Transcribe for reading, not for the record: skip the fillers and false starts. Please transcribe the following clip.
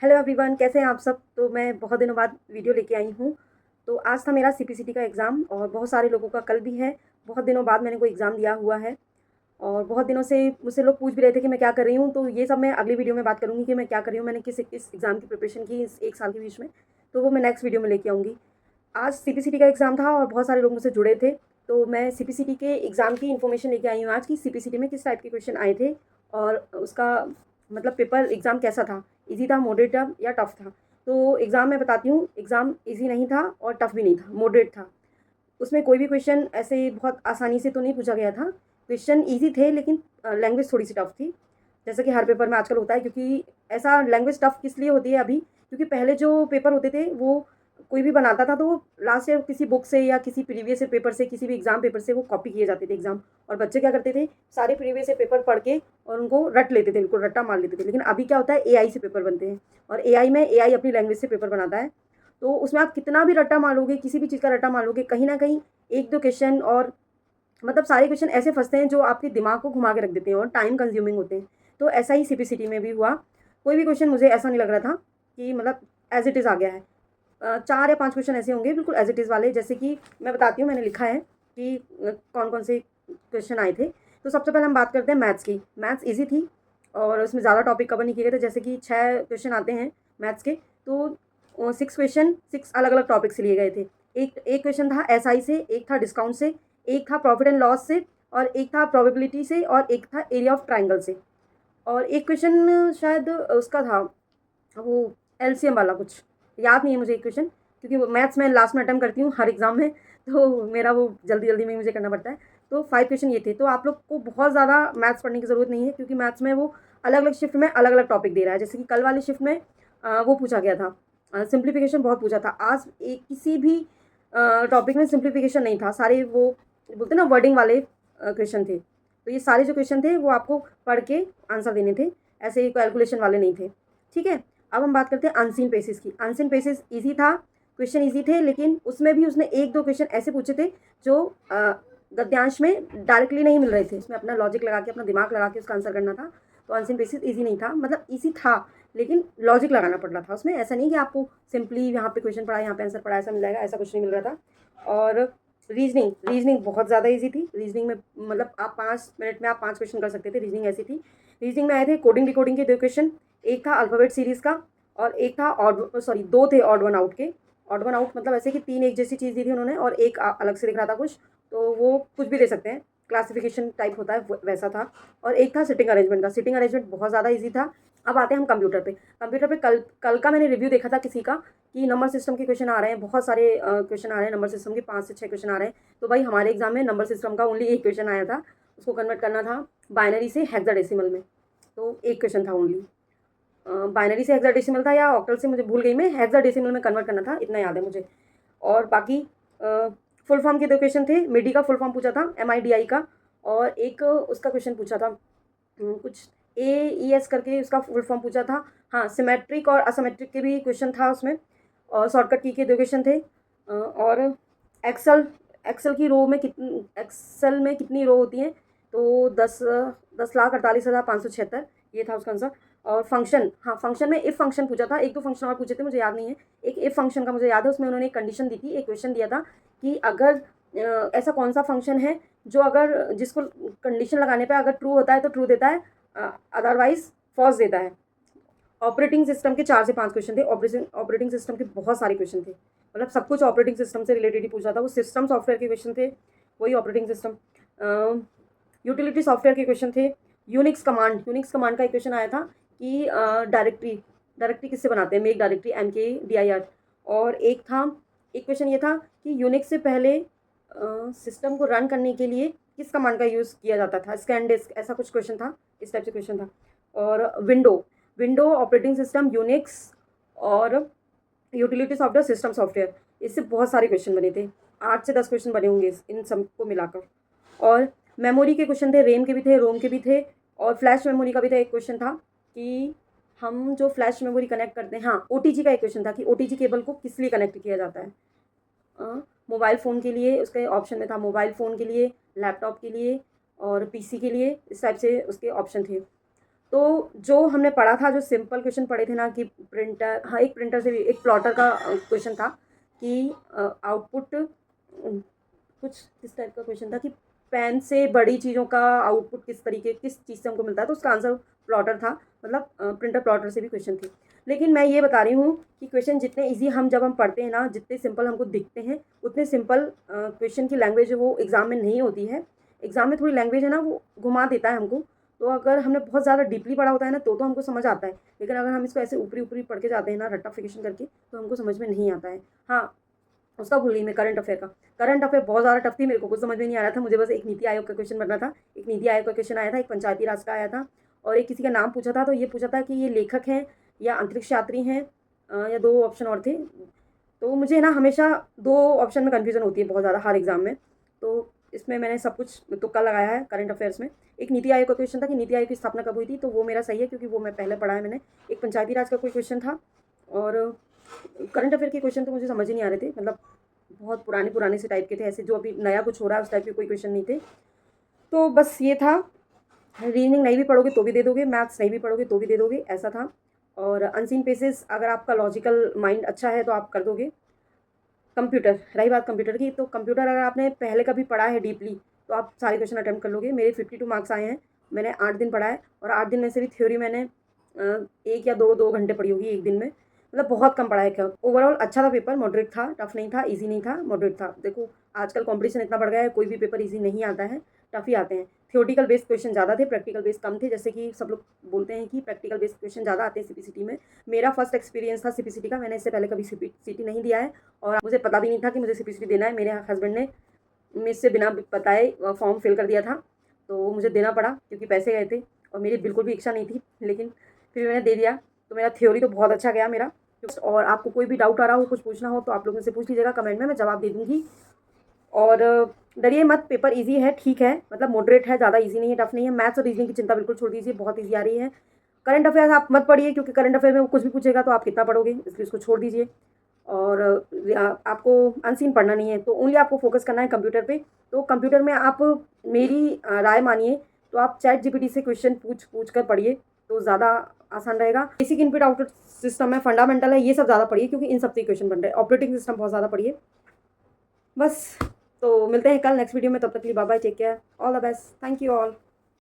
Hello everyone, कैसे हैं आप सब। तो मैं बहुत दिनों बाद वीडियो लेके आई हूँ। तो आज था मेरा सीपीसीटी का एग्ज़ाम और बहुत सारे लोगों का कल भी है। बहुत दिनों बाद मैंने कोई एग्ज़ाम दिया हुआ है और बहुत दिनों से मुझसे लोग पूछ भी रहे थे कि मैं क्या कर रही हूँ। तो ये सब मैं अगली वीडियो में बात करूँगी कि मैं क्या कर रही हूँ, मैंने किस किस एग्ज़ाम की प्रिपरेशन की इस 1 साल के बीच में। तो वो मैं नेक्स्ट वीडियो में लेके आऊँगी। आज सीपीसीटी का एग्ज़ाम था और बहुत सारे लोग मुझसे जुड़े थे। तो मैं सीपीसीटी के एग्ज़ाम की इन्फॉर्मेशन लेके आई हूँ आज कि सीपीसीटी में किस टाइप के क्वेश्चन आए थे और उसका मतलब पेपर एग्ज़ाम कैसा था, ईज़ी था, मॉडरेट था या टफ़ था। तो एग्ज़ाम मैं बताती हूँ, एग्ज़ाम ईज़ी नहीं था और टफ़ भी नहीं था, मॉडरेट था। उसमें कोई भी क्वेश्चन ऐसे बहुत आसानी से तो नहीं पूछा गया था। क्वेश्चन ईज़ी थे लेकिन लैंग्वेज थोड़ी-सी टफ़ थी। जैसा कि हर पेपर में आजकल होता है, क्योंकि ऐसा लैंग्वेज टफ़ किस लिए होती है अभी, क्योंकि पहले जो पेपर होते थे वो कोई भी बनाता था तो वो लास्ट ईयर किसी बुक से या किसी प्रीवियस ईयर पेपर से, किसी भी एग्ज़ाम पेपर से वो कॉपी किए जाते थे एग्ज़ाम। और बच्चे क्या करते थे, सारे प्रीवियस ईयर पेपर पढ़ के और उनको रट लेते थे, बिल्कुल रट्टा मार लेते थे। लेकिन अभी क्या होता है, एआई से पेपर बनते हैं और एआई अपनी लैंग्वेज से पेपर बनाता है। तो उसमें आप कितना भी रट्टा मारोगे, किसी भी चीज़ का रट्टा मारोगे, कहीं न कहीं 1-2 क्वेश्चन और मतलब सारे क्वेश्चन ऐसे फँसते हैं जो आपके दिमाग को घुमा के रख देते हैं और टाइम कंज्यूमिंग होते हैं। तो ऐसा ही सीपीसीटी में भी हुआ। कोई भी क्वेश्चन मुझे ऐसा नहीं लग रहा था कि मतलब एज़ इट इज़ आ गया है। 4 या 5 क्वेश्चन ऐसे होंगे बिल्कुल एज़ इट इज़ वाले, जैसे कि मैं बताती हूँ, मैंने लिखा है कि कौन-कौन से क्वेश्चन आए थे। तो सबसे पहले हम बात करते हैं मैथ्स की। मैथ्स ईज़ी थी और उसमें ज़्यादा टॉपिक कवर नहीं किए गए थे। जैसे कि 6 क्वेश्चन आते हैं मैथ्स के, तो 6 क्वेश्चन 6 अलग-अलग टॉपिक से लिए गए थे। एक एक क्वेश्चन था एसआई से, एक था डिस्काउंट से, एक था प्रॉफिट एंड लॉस से और एक था प्रोबेबिलिटी से और एक था एरिया ऑफ ट्रायंगल से। और एक क्वेश्चन शायद उसका था वो एलसीएम वाला कुछ, याद नहीं है मुझे एक क्वेश्चन, क्योंकि वो मैथ्स मैं लास्ट में अटेम्प्ट करती हूँ हर एग्ज़ाम में, तो मेरा वो जल्दी-जल्दी में ही मुझे करना पड़ता है। तो 5 क्वेश्चन ये थे। तो आप लोग को बहुत ज़्यादा मैथ्स पढ़ने की ज़रूरत नहीं है, क्योंकि मैथ्स में वो अलग-अलग शिफ्ट में अलग-अलग टॉपिक दे रहा है। जैसे कि कल वाली शिफ्ट में वो पूछा गया था, सिम्प्लिफिकेशन बहुत पूछा था। आज एक किसी भी टॉपिक में सिम्प्लिफिकेशन नहीं था। सारे वो बोलते हैं ना वर्डिंग वाले क्वेश्चन थे। तो ये सारे जो क्वेश्चन थे वो आपको पढ़ के आंसर देने थे, ऐसे कैलकुलेशन वाले नहीं थे। ठीक है? अब हम बात करते हैं अनसीन पेसेस की। अनसीन पेसेस ईज़ी था, क्वेश्चन ईज़ी थे, लेकिन उसमें भी उसने 1-2 क्वेश्चन ऐसे पूछे थे जो गद्यांश में डायरेक्टली नहीं मिल रहे थे। उसमें अपना लॉजिक लगा के, अपना दिमाग लगा के उसका आंसर करना था। तो अनसीन पेसेस ईज़ी नहीं था, मतलब ईज़ी था, लेकिन लॉजिक लगाना पड़ रहा था उसमें। ऐसा नहीं कि आपको सिंपली यहाँ पे क्वेश्चन पढ़ा, यहाँ पे आंसर पढ़ा, ऐसा मिल जाएगा, ऐसा कुछ नहीं मिल रहा था। और रीज़निंग बहुत ज़्यादा ईज़ी थी। रीज़निंग में मतलब आप 5 मिनट में आप 5 क्वेश्चन कर सकते थे, रीज़निंग ऐसी थी। रीज़निंग में आए थे कोडिंग डिकोडिंग के 2 क्वेश्चन, एक था अल्फ़ाबेट सीरीज़ का और एक था ऑड, सॉरी 2 थे ऑड वन आउट के। ऑड वन आउट मतलब ऐसे कि 3 एक जैसी चीज़ दी थी उन्होंने और एक अलग से दिख रहा था कुछ, तो वो कुछ भी दे सकते हैं, क्लासिफिकेशन टाइप होता है वैसा था। और एक था सिटिंग अरेंजमेंट का। सिटिंग अरेंजमेंट बहुत ज़्यादा ईज़ी था। अब आते हैं हम कंप्यूटर पे। कंप्यूटर पे कल कल का मैंने रिव्यू देखा था किसी का कि नंबर सिस्टम के क्वेश्चन आ रहे हैं, बहुत सारे क्वेश्चन आ रहे हैं नंबर सिस्टम के, 5 से 6 क्वेश्चन आ रहे हैं। तो भाई हमारे एग्जाम में नंबर सिस्टम का ओनली एक क्वेश्चन आया था, उसको कन्वर्ट करना था बाइनरी से हेक्साडेसिमल में। तो एक क्वेश्चन था ओनली, बाइनरी से हेक्साडेसिमल था या ऑक्टल से, मुझे भूल गई मैं, हेक्साडेसिमल में कन्वर्ट करना था, इतना याद है मुझे। और बाकी फुल फॉर्म के 2 क्वेश्चन थे। मिडी का फुल फॉर्म पूछा था, एमआईडीआई का, और एक उसका क्वेश्चन पूछा था कुछ एईएस करके, उसका फुल फॉर्म पूछा था। हाँ, सिमेट्रिक और असमेट्रिक के भी क्वेश्चन था उसमें, और शॉर्टकट की के 2 क्वेश्चन थे। और एक्सेल एक्सेल की रो में कितनी, एक्सेल में कितनी रो होती हैं, तो 10,48,576, ये था उसका आंसर। और फंक्शन, हाँ फंक्शन में इफ़ फंक्शन पूछा था, 1-2 फंक्शन और पूछे थे, मुझे याद नहीं है। एक इफ़ फंक्शन का मुझे याद है, उसमें उन्होंने एक कंडीशन दी थी, एक क्वेश्चन दिया था कि अगर ऐसा कौन सा फंक्शन है जो अगर जिसको कंडीशन लगाने पे अगर ट्रू होता है तो ट्रू देता है, अदरवाइज फॉल्स देता है। ऑपरेटिंग सिस्टम के 4 से 5 क्वेश्चन थे। ऑपरेटिंग सिस्टम के बहुत सारे क्वेश्चन थे, मतलब सब कुछ ऑपरेटिंग सिस्टम से रिलेटेड ही पूछा था। वो सिस्टम सॉफ्टवेयर के क्वेश्चन थे, वही ऑपरेटिंग सिस्टम। यूटिलिटी सॉफ्टवेयर के क्वेश्चन थे। यूनिक्स कमांड का एक क्वेश्चन आया था कि डायरेक्टरी डायरेक्टरी किससे बनाते हैं, मेक डायरेक्टरी, MKDIR। और एक क्वेश्चन ये था कि यूनिक्स से पहले सिस्टम को रन करने के लिए किस कमांड का यूज़ किया जाता था, स्कैन डिस्क, ऐसा कुछ क्वेश्चन था, इस टाइप से क्वेश्चन था। और विंडो ऑपरेटिंग सिस्टम, यूनिक्स और यूटिलिटी सॉफ्टवेयर, सिस्टम सॉफ्टवेयर, इससे बहुत सारे क्वेश्चन बने थे। 8 से 10 क्वेश्चन बने होंगे इन सबको मिलाकर। और मेमोरी के क्वेश्चन थे, रैम के भी थे, रोम के भी थे, और फ्लैश मेमोरी का भी था। एक क्वेश्चन था कि हम जो फ्लैश मेमोरी कनेक्ट करते हैं, हाँ ओटीजी का एक क्वेश्चन था कि ओटीजी केबल को किस लिए कनेक्ट किया जाता है। मोबाइल फ़ोन के लिए उसके ऑप्शन में था, मोबाइल फ़ोन के लिए, लैपटॉप के लिए और पीसी के लिए, इस टाइप से उसके ऑप्शन थे। तो जो हमने पढ़ा था, जो सिंपल क्वेश्चन पढ़े थे ना कि प्रिंटर, हाँ एक प्रिंटर से भी एक प्लॉटर का क्वेश्चन था कि आउटपुट कुछ किस टाइप का क्वेश्चन था कि पेन से बड़ी चीज़ों का आउटपुट किस तरीके किस चीज़ से हमको मिलता है, तो उसका आंसर प्लॉटर था, मतलब प्रिंटर प्लॉटर से भी क्वेश्चन थी। लेकिन मैं ये बता रही हूँ कि क्वेश्चन जितने इजी हम जब हम पढ़ते हैं ना, जितने सिंपल हमको दिखते हैं, उतने सिंपल क्वेश्चन की लैंग्वेज वो एग्ज़ाम में नहीं होती है। एग्ज़ाम में थोड़ी लैंग्वेज है ना वो घुमा देता है हमको। तो अगर हमने बहुत ज़्यादा डीपली पढ़ा होता है ना तो हमको समझ आता है, लेकिन अगर हम इसको ऐसे ऊपरी ऊपरी पढ़ के जाते हैं ना रट्टाफिकेशन करके, तो हमको समझ में नहीं आता है। हाँ, उसका भूल गई मैं, करंट अफेयर का। करंट अफेयर बहुत ज़्यादा टफ थी, मेरे को कुछ समझ में नहीं आ रहा था। मुझे बस एक नीति आयोग का क्वेश्चन बनना था। एक नीति आयोग का क्वेश्चन आया था, एक पंचायती राज का आया था, और एक किसी का नाम पूछा था। तो ये पूछा था कि ये लेखक हैं या अंतरिक्ष यात्री हैं, या दो ऑप्शन और थे। तो मुझे ना हमेशा दो ऑप्शन में कन्फ्यूज़न होती है बहुत ज़्यादा हर एग्ज़ाम में। तो इसमें मैंने सब कुछ तुक्का लगाया है करंट अफेयर्स में। एक नीति आयोग का क्वेश्चन था कि नीति आयोग की स्थापना कब हुई थी, तो वो मेरा सही है क्योंकि वो मैं पहले पढ़ा है मैंने। एक पंचायती राज का कोई क्वेश्चन था, और करंट अफेयर के क्वेश्चन तो मुझे समझ ही नहीं आ रहे थे, मतलब बहुत पुराने पुराने से टाइप के थे, ऐसे जो अभी नया कुछ हो रहा है उस टाइप के कोई क्वेश्चन नहीं थे। तो बस ये था। रीजनिंग नहीं भी पढ़ोगे तो भी दे दोगे, मैथ्स नहीं भी पढ़ोगे तो भी दे दोगे, ऐसा था। और अनसीन पेसेस अगर आपका लॉजिकल माइंड अच्छा है तो आप कर दोगे। कंप्यूटर, रही बात कंप्यूटर की, तो कंप्यूटर अगर आपने पहले कभी पढ़ा है डीपली तो आप सारे क्वेश्चन अटेम्प्ट कर लोगे। मेरे 52 मार्क्स आए हैं। मैंने 8 दिन पढ़ा है, और 8 दिन में से भी थ्योरी मैंने 1 या 2 घंटे पढ़ी होगी एक दिन में, मतलब बहुत कम पढ़ा है। क्या ओवरऑल अच्छा था पेपर, मॉडरेट था, टफ नहीं था, ईजी नहीं था, मॉडरेट था। देखो आजकल कॉम्पिटिशन इतना बढ़ गया है, कोई भी पेपर ईजी नहीं आता है, टफ ही आते हैं। थियोटिकल बेस्ड क्वेश्चन ज़्यादा थे, प्रैक्टिकल बेस्ड कम थे। जैसे कि सब लोग बोलते हैं कि प्रैक्टिकल बेस्ड क्वेश्चन ज़्यादा आते हैं सीपीसीटी में। मेरा फर्स्ट एक्सपीरियंस था सीपीसीटी का, मैंने इससे पहले कभी सीपीसीटी नहीं दिया है, और मुझे पता भी नहीं था कि मुझे सीपीसीटी देना है। मेरे हस्बैंड ने मुझसे बिना बताए फॉर्म फिल कर दिया था, तो मुझे देना पड़ा क्योंकि पैसे गए थे, और मेरी बिल्कुल भी इच्छा नहीं थी, लेकिन फिर मैंने दे दिया। तो मेरा थ्योरी तो बहुत अच्छा गया मेरा। और आपको कोई भी डाउट आ रहा हो, कुछ पूछना हो, तो आप लोगों से पूछ लीजिएगा कमेंट में, मैं जवाब दे दूँगी। और डरिए मत, पेपर ईजी है, ठीक है, मतलब मॉडरेट है, ज़्यादा ईजी नहीं है, टफ नहीं है। मैथ्स और रीजनिंग की चिंता बिल्कुल छोड़ दीजिए, बहुत ईजी आ रही है। करंट अफेयर्स आप मत पढ़िए, क्योंकि करंट अफेयर में वो कुछ भी पूछेगा तो आप कितना पढ़ोगे, इसलिए उसको छोड़ दीजिए। और आपको अनसीन पढ़ना नहीं है, तो ओनली आपको फोकस करना है कंप्यूटर पे। तो कंप्यूटर में आप मेरी राय मानिए, तो आप चैट जीपीटी से क्वेश्चन पूछ कर पढ़िए, तो ज़्यादा आसान रहेगा। बेसिक इनपुट आउटपुट सिस्टम है, फंडामेंटल है, ये सब ज़्यादा पढ़िए क्योंकि इन सब से क्वेश्चन बन रहे हैं। ऑपरेटिंग सिस्टम बहुत ज़्यादा पढ़िए बस। तो मिलते हैं कल नेक्स्ट वीडियो में, तब तक के लिए bye bye, take care, all the best, thank you all.